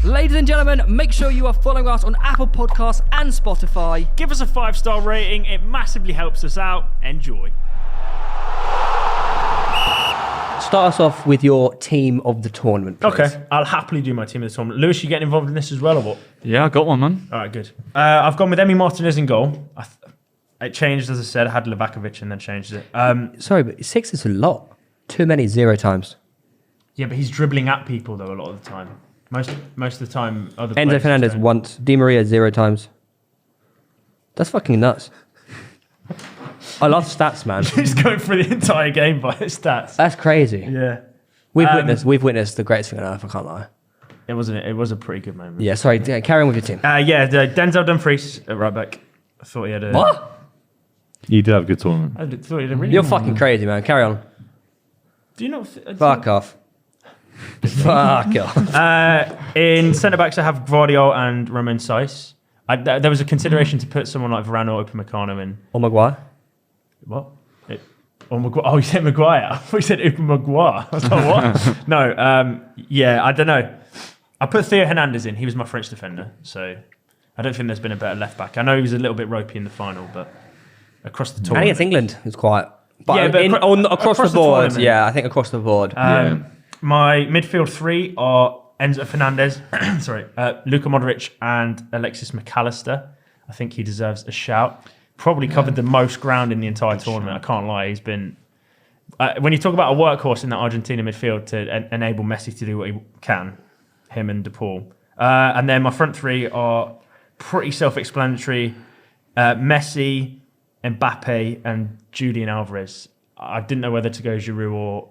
Ladies and gentlemen, make sure you are following us on Apple Podcasts and Spotify. Give us a 5-star rating. It massively helps us out. Enjoy. Start us off with your team of the tournament, please. Okay, I'll happily do my team of the tournament. Lewis, you getting involved in this as well, or what? Yeah, I got one, man. All right, good. I've gone with Emi Martinez in goal. It changed, as I said. I had Livakovic and then changed it. Sorry, but 6 is a lot. Too many 0 times. Yeah, but he's dribbling at people, though, a lot of the time. Most of the time, other Enzo players Fernandez don't. once. Di Maria 0 times. That's fucking nuts. I love stats, man. He's going through the entire game by his stats. That's crazy. Yeah. We've witnessed the greatest thing on earth, I can't lie. It was a pretty good moment. Yeah, sorry, carry on with your team. Denzel Dumfries at right back. I thought he had a... What? You did have a good tournament. I thought he had a really You're good fucking crazy, man. Carry on. Do you not... Fuck off. Fuck off. In centre-backs, I have Gvardiol and Romain Saiss. There was a consideration to put someone like Varane or Upamecano in. Or Maguire. What? Oh, you said Maguire. I thought you said Upamecano. I was like, what? No, I don't know. I put Theo Hernandez in. He was my French defender, so I don't think there's been a better left-back. I know he was a little bit ropey in the final, but across the tournament... And against England, it was quite... But, Yeah, but across the the board, tournament. yeah, I think across the board. My midfield 3 are Enzo Fernandez, Luka Modric and Alexis McAllister. I think he deserves a shout. Probably covered the most ground in the entire tournament. I can't lie. He's been... when you talk about a workhorse in that Argentina midfield to enable Messi to do what he can, him and De Paul. And then my front 3 are pretty self-explanatory. Messi, Mbappe and Julian Alvarez. I didn't know whether to go Giroud or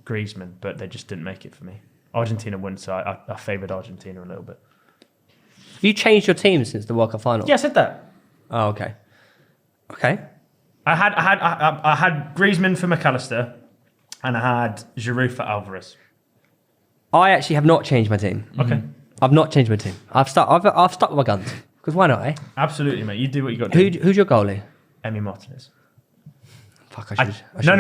Griezmann, but they just didn't make it for me. Argentina won, so I favoured Argentina a little bit. Have you changed your team since the World Cup final? Yeah, I said that. Oh, okay. Okay. I had Griezmann for McAllister, and I had Giroud for Alvarez. I actually have not changed my team. Okay, I've not changed my team. I've stuck with my guns. Because why not, eh? absolutely, mate. You do what you got to do. Who's your goalie? Emi Martinez. Fuck, I should. No.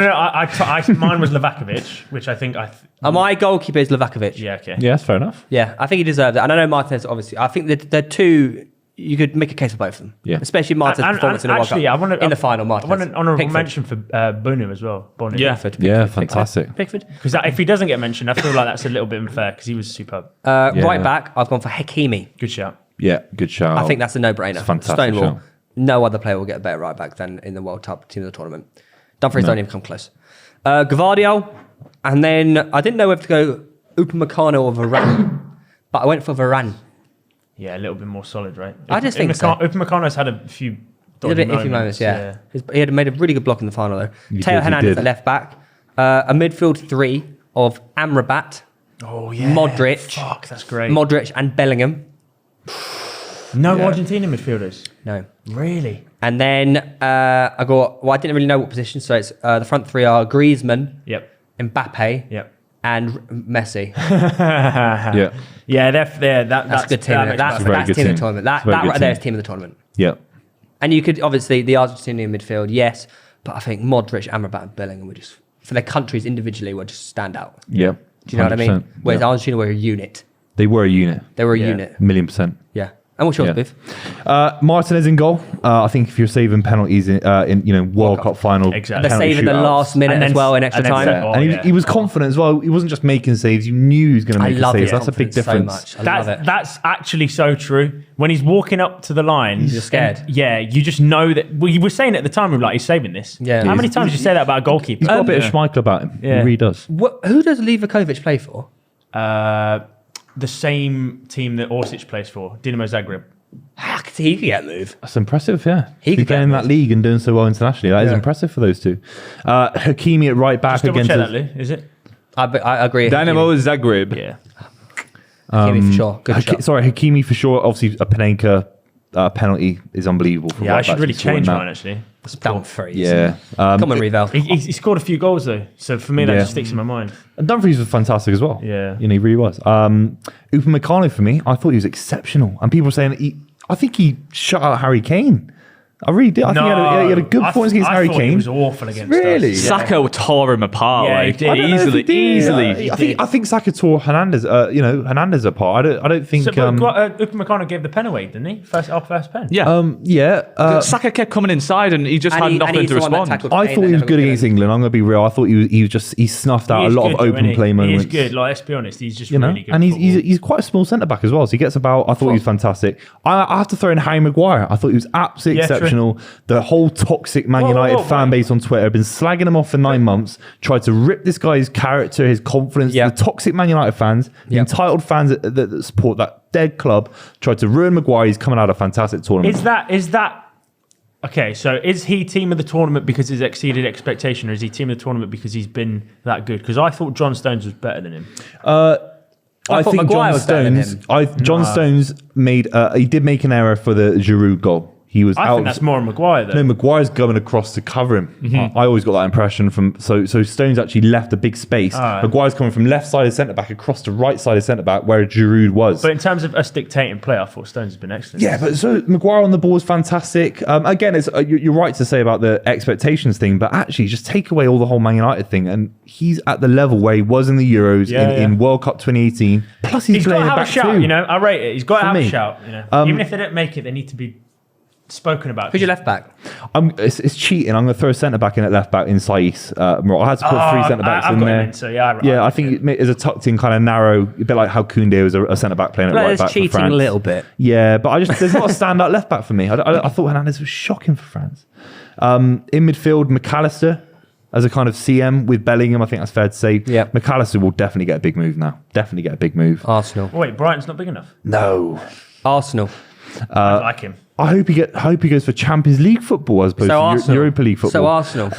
Mine was Livakovic, which I think My goalkeeper is Livakovic. Yeah, okay. Yeah, that's fair enough. Yeah, I think he deserves it. And I know Martinez, obviously. I think that they're two... You could make a case for both of them. Yeah. Especially Martinez's performance in the World Cup. Actually, in the final, Martinez. I want an honourable Pickford. mention for Bunu as well. Bonny. Yeah. Yeah, fantastic. Pickford. Because if he doesn't get mentioned, I feel like that's a little bit unfair because he was superb. Right back, I've gone for Hakimi. Good shout. Yeah, good shout. I think that's a no-brainer. It's a fantastic Stonewall. shout. No other player will get a better right back than in the World Cup team of the tournament. Dumfries don't even come close. Gvardiol, and then I didn't know whether to go Upamecano or Varane, but I went for Varane. Yeah, a little bit more solid, right? I just think so. Upamecano's had a few A little bit iffy moments, yeah. He had made a really good block in the final, though. Theo Hernandez at left back. A midfield 3 of Amrabat, Oh, yeah. Modric. Fuck, that's great. Modric and Bellingham. No Argentina midfielders? No. Really? And then I didn't really know what position, so it's the front 3 are Griezmann, Yep. Mbappe, Yep. and Messi. Yeah. Yeah, that's a good team. That's a very team good of the team. tournament. It's That a very right good there is team. team of the tournament. Yeah. And you could, obviously, the Argentinian midfield, yes, but I think Modric, Amrabat, and Bellingham were just, for their countries individually, were just stand out. Yeah. Do you know what I mean? 100%. Whereas Yeah. Argentina were a unit. They were a unit. They were a Yeah. unit. 1,000,000%. Yeah. And what's yours, Yeah. Biff? Martinez in goal. I think if you're saving penalties in World Cup final, Exactly. They're penalty saving the shootouts. last minute And then- as well in extra and then time. set- Yeah. And he was confident as well. He wasn't just making saves. You knew he was going to I make love saves. his That's a big confidence so difference. much. I love it. That's actually so true. When he's walking up to the lines, You're scared. Yeah, you just know that. Well, you were saying at the time, we were like, he's saving this. Yeah. How He many is. times did you say that about a goalkeeper? He's got a bit of Schmeichel about him. Yeah. He really does. Who does Livakovic play for? The same team that Orsic plays for, Dinamo Zagreb. I could see he could get a move. That's impressive, yeah. He He could playing get in that this. league and doing so well internationally. That is Yeah. impressive for those two. Hakimi at right back Just double against check that, Lou. Is it? I agree. Dynamo Zagreb. Yeah. Hakimi for sure. Good shot. Hakimi for sure. Obviously, a Panenka penalty is unbelievable. For Yeah, I right should backs really to score in change that. mine, actually. That's Dumfries. Yeah. Come on, Revel. He scored a few goals, though. So for me, that Yeah. just sticks in my mind. Dumfries was fantastic as well. Yeah. He really was. Upamecano for me, I thought he was exceptional. And people were saying, I think he shut out Harry Kane I really did. I think he had a good performance against Harry thought Kane. He was awful against Really? us. Saka tore him apart. Yeah, he like, did. I don't know if he easily. did. I think Saka tore Hernandez. Hernandez apart. I don't think. So, but Upamecano gave the pen away, didn't he? Our first pen. Yeah. Saka kept coming inside and he just had nothing to respond. I thought he was good against England. I'm going to be real. I thought he snuffed out a lot of open play moments. He is good. Like, let's be honest, he's just You know, really good. and he's quite a small centre back as well. So he gets about. I thought he was fantastic. I have to throw in Harry Maguire. I thought he was absolutely exceptional. The whole toxic Man United fan base on Twitter have been slagging him off for 9 months. Tried to rip this guy's character, his confidence. The toxic Man United fans, the entitled fans that support that dead club, tried to ruin Maguire. He's coming out of a fantastic tournament. Is that okay? So is he team of the tournament because he's exceeded expectation, or is he team of the tournament because he's been that good? Because I thought John Stones was better than him. I think Maguire was better than him. John Stones made. He did make an error for the Giroud goal. He was I out. think that's more on Maguire though. No, Maguire's going across to cover him. I always got that impression from. So Stones actually left a big space. Maguire's coming from left side of centre back across to right side of centre back where Giroud was. But in terms of us dictating play, I thought Stones has been excellent. Yeah, but so Maguire on the ball is fantastic. Again, it's you're right to say about the expectations thing, but actually just take away all the whole Man United thing, and he's at the level where he was in the Euros in World Cup 2018. Plus, he's got playing to have back a shout. too. You know, I rate it. He's got to have me. a shout. You know, even if they don't make it, they need to be spoken about. Who's your left back? It's cheating. I'm going to throw a centre back in at left back in Saiss. I had to put 3 centre backs in there. I think it's a tucked in kind of narrow, a bit like how Koundé was a centre back playing at right back for cheating France. a little bit. Yeah, but there's not a standout left back for me. I thought Hernandez was shocking for France. In midfield, McAllister as a kind of CM with Bellingham. I think that's fair to say. Yeah, McAllister will definitely get a big move now. Definitely get a big move. Arsenal. Wait, Brighton's not big enough. No. Arsenal. I like him. I hope he goes for Champions League football as opposed to Europa League football. So Arsenal.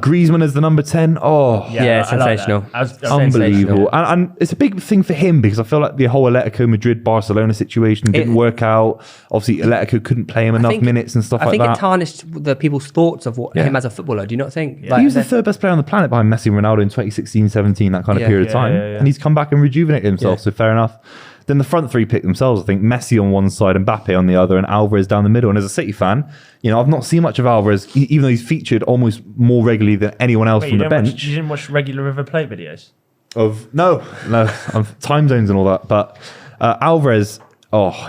Griezmann as the number 10. Oh, yeah, sensational. Unbelievable. And it's a big thing for him because I feel like the whole Atletico Madrid-Barcelona situation didn't work out. Obviously, Atletico couldn't play him enough minutes and stuff like that. I think it tarnished the people's thoughts of him as a footballer. Do you not think? Yeah. He was the third best player on the planet behind Messi and Ronaldo in 2016-17, that kind of period of time. And he's come back and rejuvenated himself, so fair enough. Then the front three pick themselves. I think Messi on one side, Mbappe on the other, and Alvarez down the middle. And as a City fan, I've not seen much of Alvarez, even though he's featured almost more regularly than anyone else from the bench. You didn't watch regular River Plate videos? No, of time zones and all that. But Alvarez,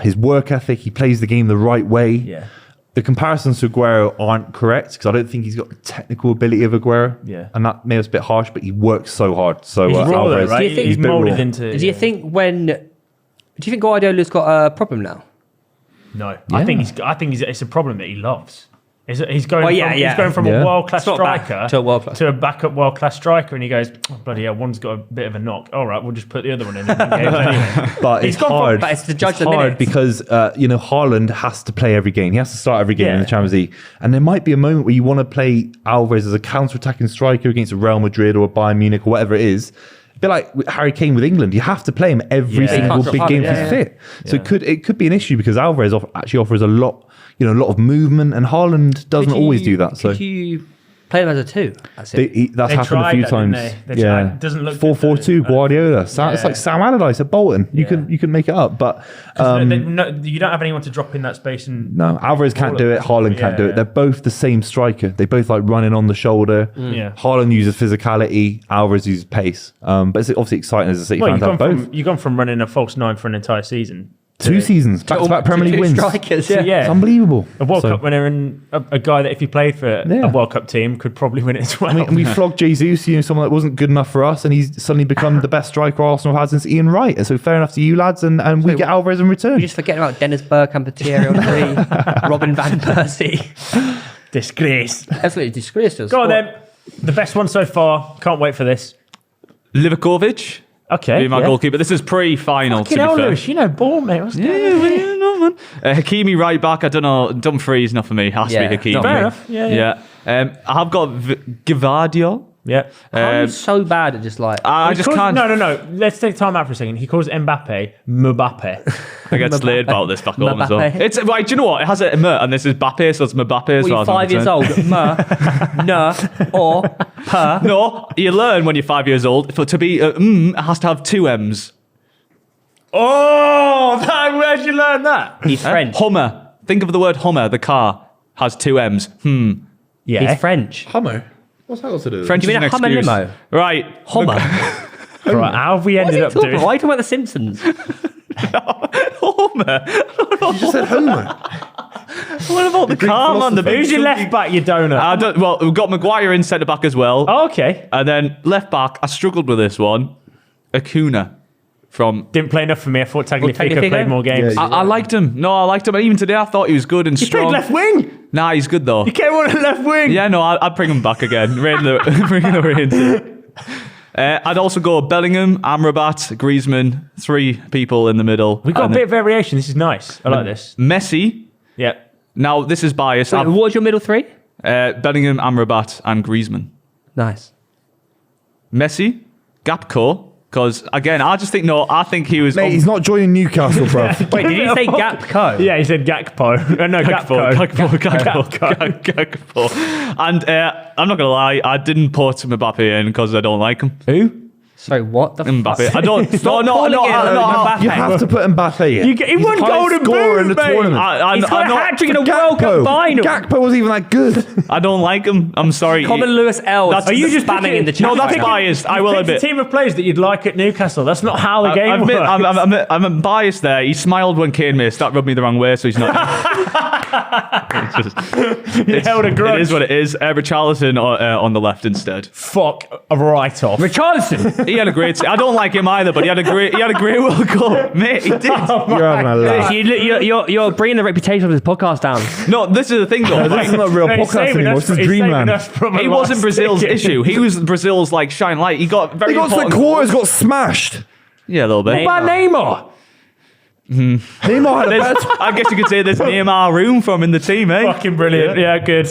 his work ethic, he plays the game the right way. Yeah. The comparisons to Aguero aren't correct because I don't think he's got the technical ability of Aguero. Yeah. And that may be a bit harsh, but he works so hard. So he's raw Alvarez, though, right? He's molded into. Do you think Do you think Guardiola's got a problem now? No, yeah. I think it's a problem that he loves. He's going from a world-class striker to a backup world-class striker, and he goes, bloody hell, one's got a bit of a knock. All right, we'll just put the other one in. But it's hard. But it's to judge the minutes. Because Haaland has to play every game. He has to start every game in the Champions League, and there might be a moment where you want to play Alvarez as a counter-attacking striker against a Real Madrid or a Bayern Munich or whatever it is. A bit like Harry Kane with England, you have to play him every single big game if he's fit. So it could be an issue because Alvarez actually offers a lot of movement, and Haaland doesn't always do that. So could you play him as a 2? That's happened a few times. It doesn't look 4-4-2 Guardiola. It's like Sam Allardyce at Bolton. You can make it up, but you don't have anyone to drop in that space. And no, Alvarez can't do it. Haaland can't do it. They're both the same striker. They both like running on the shoulder. Haaland uses physicality. Alvarez uses pace. But it's obviously exciting as a City fan to have both. You've gone from running a false 9 for an entire season. 2 seasons, back-to-back Premier League wins. Strikers, It's unbelievable. A World Cup winner and a guy that if he played for a World Cup team could probably win it as well. I mean, we flogged Jesus, someone that wasn't good enough for us, and he's suddenly become the best striker Arsenal has since Ian Wright. And so fair enough to you lads, and we get Alvarez in return. You just forget about Dennis Bergkamp and Thierry Henry, Robin van Persie. Disgrace. Absolutely disgraced us. Go on then. The best one so far. Can't wait for this. Livakovic. Okay. Be my goalkeeper. This is pre-final, to be fair. Lewis, ball, mate. What's going on, man? Hakimi right back. I don't know. Dumfries, not for me. Has to be Hakimi. Fair enough. Yeah. I have got Gvardiol. Yeah. I'm so bad at just like... I just can't... No. Let's take time out for a second. He calls Mbappe Mbappe. I get slayed about this back home as well. It's right. Do you know what? It has a M and this is Mbappe, so it's Mbappe as well. You're 5 years old. Or per. No, you learn when you're 5 years old. To be it has to have 2 M's. Oh, where'd you learn that? He's French. Hummer. Think of the word Hummer. The car has 2 M's. Yeah. He's French. Hummer. What's that got to do with it? French You is mean an a Hummer excuse. limo? Right. Hummer. Right, how have we ended up Why are doing? you talking about The Simpsons? Hummer. You just said Homer. What about the car, man? The big Who's your left back, you donut? Well, we've got Maguire in centre back as well. Oh, okay. And then left back, I struggled with this one. Acuna from. Didn't play enough for me. I thought Tagliafico Tagliafico? played more games. Yeah, I liked him. No, I liked him. Even today, I thought he was good and He strong. played left wing. Nah, he's good though. He came on at left wing. Yeah, no, I'd bring him back again. Bring the reins. I'd also go Bellingham, Amrabat, Griezmann, 3 people in the middle. We've got a And bit of variation. This is nice. I like this. Messi. Yep. Now, this is biased. Wait, what was your middle 3? Bellingham, Amrabat, and Griezmann. Nice. Messi, Gapco, because again, I think he was. Mate, he's not joining Newcastle, bro. Wait, did you say Gapco? Yeah, he said Gakpo. No, Gakpo. Gakpo. And I'm not gonna lie, I didn't put Mbappe in because I don't like him. Who? Sorry, what the Mbappe. fuck? I don't. Stop calling it Mbappe. You have to put Mbappe in. He won highest golden scorer boot, in the mate. tournament. He's got a hat trick in a World Cup Gakpo. final. Gakpo wasn't even that good. I don't like him. I'm sorry. Common Lewis L. That's- Are you Are just spamming in the chat? No, that's right now? biased. I will Picked admit. a team of players that you'd like at Newcastle. That's not how the game admit, works. I'm biased there. He smiled when Kane missed. That rubbed me the wrong way, so he's not. He held a grudge. It is what it is. Richarlison on the left instead. Fuck a write-off. Richarlison. He had a great. I don't like him either, but he had a great World Cup, mate. He did. You're having a laugh. You're bringing the reputation of this podcast down. No, this is the thing though. This is not a real No, he's podcast saving anymore. us- This is he's saving Dreamland. us from a He wasn't last Brazil's ticket. issue. He was Brazil's like shine light. He got very. They got to the important quarters, goals. got smashed. Yeah, a little bit. Neymar. Neymar. Neymar had a There's- bad. I guess you could say there's Neymar room from in the team, eh? Fucking brilliant. Yeah, good.